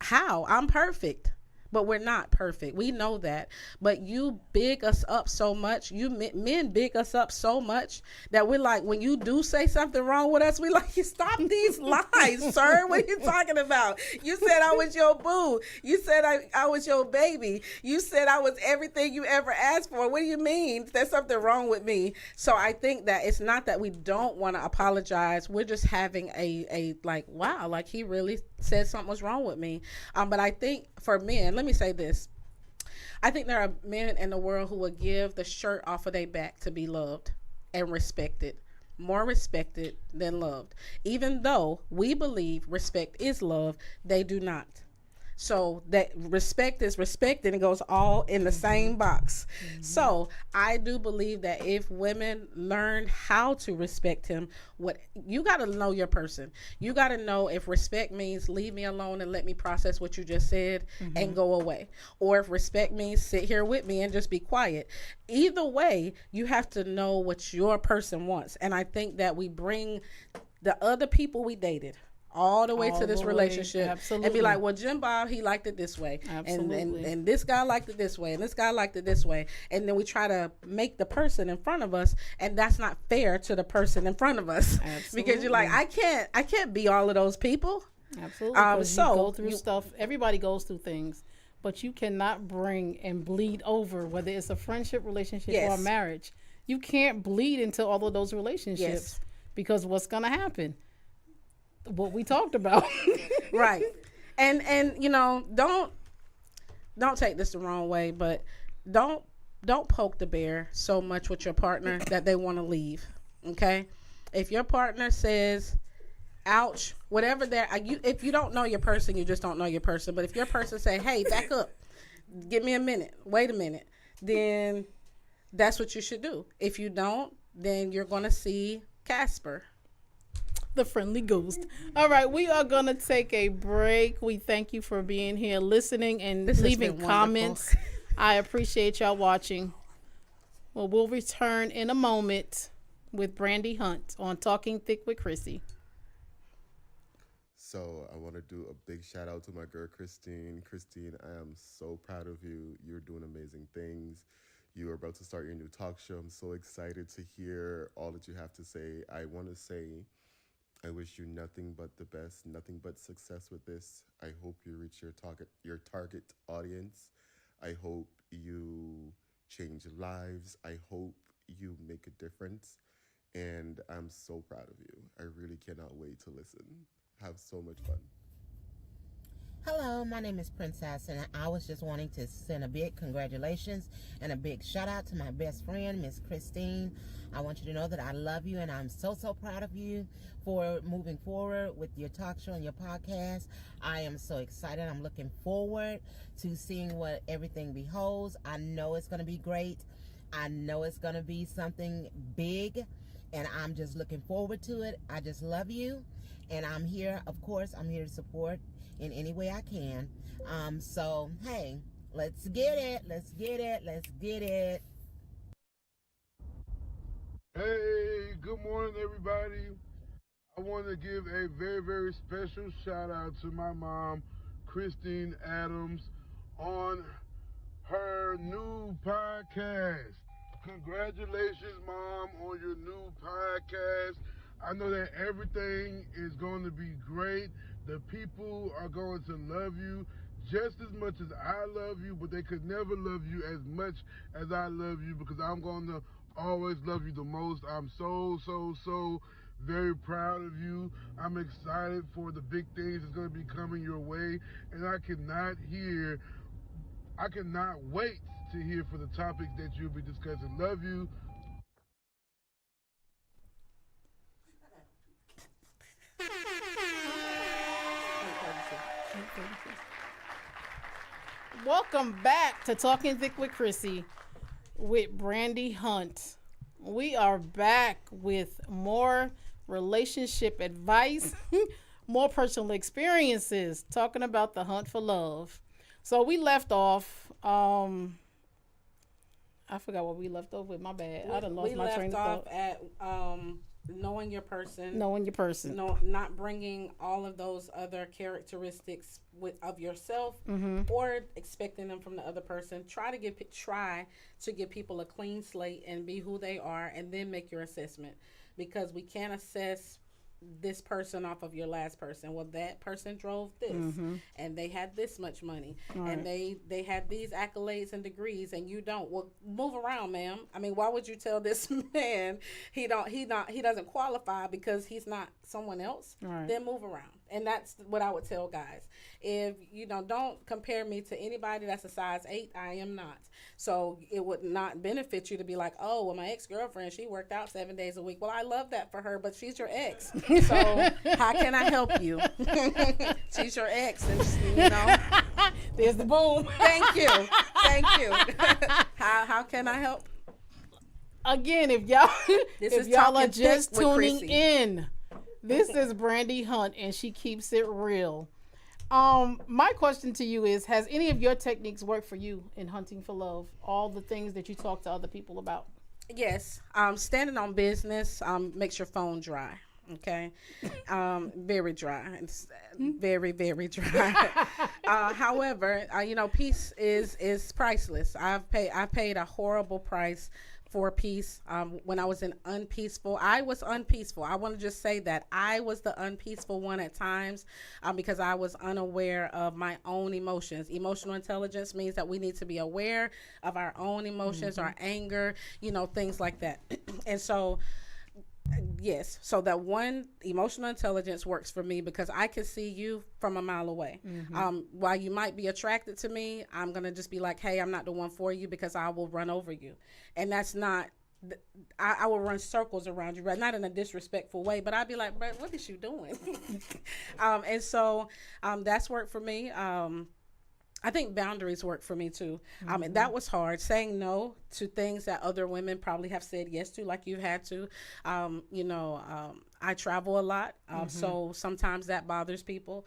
how? I'm perfect. but we're not perfect. We know that. But you big us up so much. You men big us up so much that we're like, when you do say something wrong with us, we like, you stop these lies, sir. What are you talking about? You said I was your boo. You said I was your baby. You said I was everything you ever asked for. What do you mean? There's something wrong with me. So I think that it's not that we don't want to apologize. We're just having a like, wow, like he really said something was wrong with me. But I think for men, let me say this. I think there are men in the world who would give the shirt off of their back to be loved and respected, more respected than loved. Even though we believe respect is love, they do not. So that respect is respect, and it goes all in the same box. So I do believe that if women learn how to respect him, what you got to know your person. You got to know if respect means leave me alone and let me process what you just said and go away, or if respect means sit here with me and just be quiet. Either way, you have to know what your person wants. And I think that we bring the other people we dated all the way to this relationship. Absolutely. And be like, well, Jim Bob, he liked it this way. Absolutely. And this guy liked it this way. And this guy liked it this way. And then we try to make the person in front of us. And that's not fair to the person in front of us. Absolutely. Because you're like, I can't be all of those people. Absolutely. Because you go through stuff. Everybody goes through things. But you cannot bring and bleed over, whether it's a friendship, relationship, or a marriage. You can't bleed into all of those relationships. Because what's going to happen? What we talked about. Right. And you know, don't take this the wrong way, but don't poke the bear so much with your partner that they want to leave. Okay? If your partner says, ouch, whatever if you don't know your person, you just don't know your person. But if your person say, hey, back up, give me a minute, wait a minute, then that's what you should do. If you don't, then you're going to see Casper. The friendly ghost. All right, we are going to take a break. We thank you for being here, listening, and leaving comments. I appreciate y'all watching. Well, we'll return in a moment with Brandy Hunt on Talking Thick with Chrissy. So I want to do a big shout out to my girl, Christine. Christine, I am so proud of you. You're doing amazing things. You are about to start your new talk show. I'm so excited to hear all that you have to say. I want to say I wish you nothing but the best, nothing but success with this. I hope you reach your target audience. I hope you change lives. I hope you make a difference. And I'm so proud of you. I really cannot wait to listen. Have so much fun. Hello, my name is Princess, and I was just wanting to send a big congratulations and a big shout out to my best friend, Miss Christine. I want you to know that I love you, and I'm so proud of you for moving forward with your talk show and your podcast. I am so excited. I'm looking forward to seeing what everything beholds. I know it's going to be great. I know it's going to be something big, and I'm just looking forward to it. I just love you, and I'm here. Of course, I'm here to support in any way I can. So, hey, let's get it. Let's get it. Let's get it. Hey, good morning, everybody. I want to give a very special shout out to my mom, Christine Adams, on her new podcast. Congratulations, Mom, on your new podcast. I know that everything is going to be great. The people are going to love you just as much as I love you, but they could never love you as much as I love you, because I'm going to always love you the most. I'm so very proud of you. I'm excited for the big things that's going to be coming your way, and I cannot wait to hear for the topics that you'll be discussing. Love you. Welcome back to Talking Thick with Chrissy with Brandy Hunt. We are back with more relationship advice, more personal experiences, talking about the hunt for love. So we left off, I forgot what we left off with. My bad. I done lost my train of thought. We left off at knowing your person, No, not bringing all of those other characteristics of yourself, or expecting them from the other person. Try to give people a clean slate and be who they are, and then make your assessment, because we can't assess this person off of your last person. Well, that person drove this, and they had this much money, and they had these accolades and degrees, and you don't. Well, move around, ma'am. I mean, why would you tell this man he doesn't qualify because he's not someone else? Then move around. And that's what I would tell guys. If don't compare me to anybody that's a size 8. I am not. So it would not benefit you to be like, oh, well, my ex-girlfriend, she worked out 7 days a week. Well, I love that for her, but she's your ex. So how can I help you? She's your ex, and there's the boom. Thank you. How can I help? Again, if y'all are just tuning Chrissy. in, this is Brandy Hunt, and she keeps it real. My question to you is, has any of your techniques worked for you in hunting for love? All the things that you talk to other people about? Yes. Standing on business makes your phone dry. Okay. Very dry. It's very, very dry. However, peace is priceless. I paid a horrible price for peace. When I was unpeaceful. I was unpeaceful. I want to just say that I was the unpeaceful one at times, because I was unaware of my own emotions. Emotional intelligence means that we need to be aware of our own emotions, our anger, things like that. And so, yes, so that one, emotional intelligence works for me because I can see you from a mile away. While you might be attracted to me, I'm going to just be like, hey, I'm not the one for you, because I will run over you. And that's not, I will run circles around you, right? Not in a disrespectful way, but I'd be like, what is you doing? And so that's worked for me. I think boundaries work for me too. And that was hard, saying no to things that other women probably have said yes to, like you've had to. I travel a lot, so sometimes that bothers people.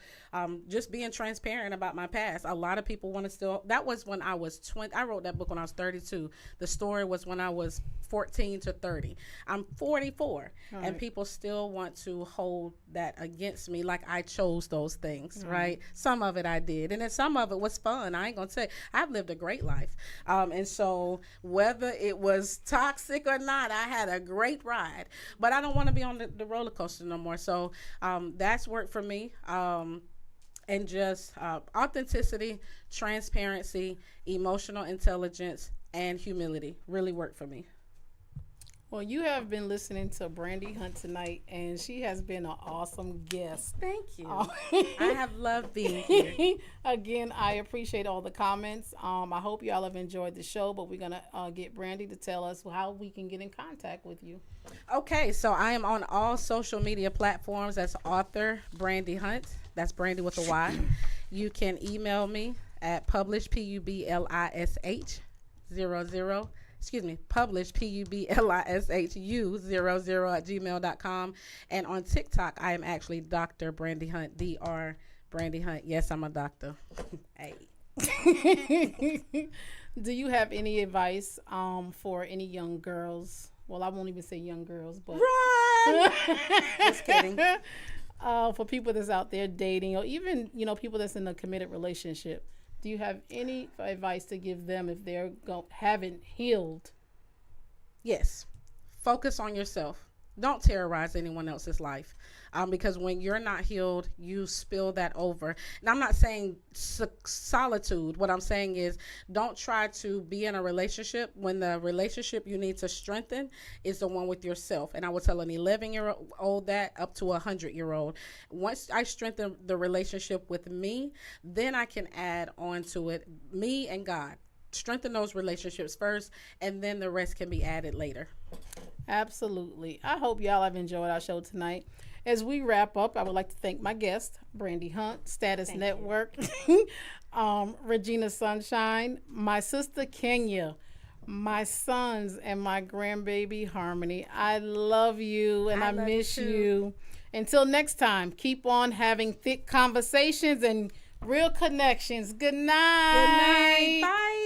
Just being transparent about my past. A lot of people want to still, that was when I was 20. I wrote that book when I was 32. The story was when I was 14 to 30. I'm 44, and people still want to hold that against me, like I chose those things, right? Some of it I did, and then some of it was fun. I ain't gonna say I've lived a great life, and so whether it was toxic or not, I had a great ride. But I don't want to be on the roller coaster no more. So that's worked for me. And just authenticity, transparency, emotional intelligence, and humility really worked for me. Well, you have been listening to Brandy Hunt tonight, and she has been an awesome guest. Thank you. I have loved being here. Again, I appreciate all the comments. I hope y'all have enjoyed the show, but we're going to get Brandy to tell us how we can get in contact with you. Okay, so I am on all social media platforms as author Brandy Hunt. That's Brandy with a Y. You can email me at publish, PUBLISH 00. Publish, PUBLISHU00 and on TikTok, I am actually Dr. Brandy Hunt, Dr. Brandy Hunt. Yes, I'm a doctor. Hey. Do you have any advice for any young girls? Well, I won't even say young girls, but run. Just kidding. For people that's out there dating, or even people that's in a committed relationship. Do you have any advice to give them if they're haven't healed? Yes. Focus on yourself. Don't terrorize anyone else's life, because when you're not healed, you spill that over. And I'm not saying solitude. What I'm saying is, don't try to be in a relationship when the relationship you need to strengthen is the one with yourself. And I would tell an 11-year-old that, up to a 100-year-old. Once I strengthen the relationship with me, then I can add on to it me and God. Strengthen those relationships first, and then the rest can be added later. Absolutely. I hope y'all have enjoyed our show tonight. As we wrap up, I would like to thank my guest, Brandy Hunt, Status Network, Regina Sunshine, my sister Kenya, my sons, and my grandbaby Harmony. I love you, and I miss you. Until next time, keep on having thick conversations and real connections. Good night. Good night. Bye.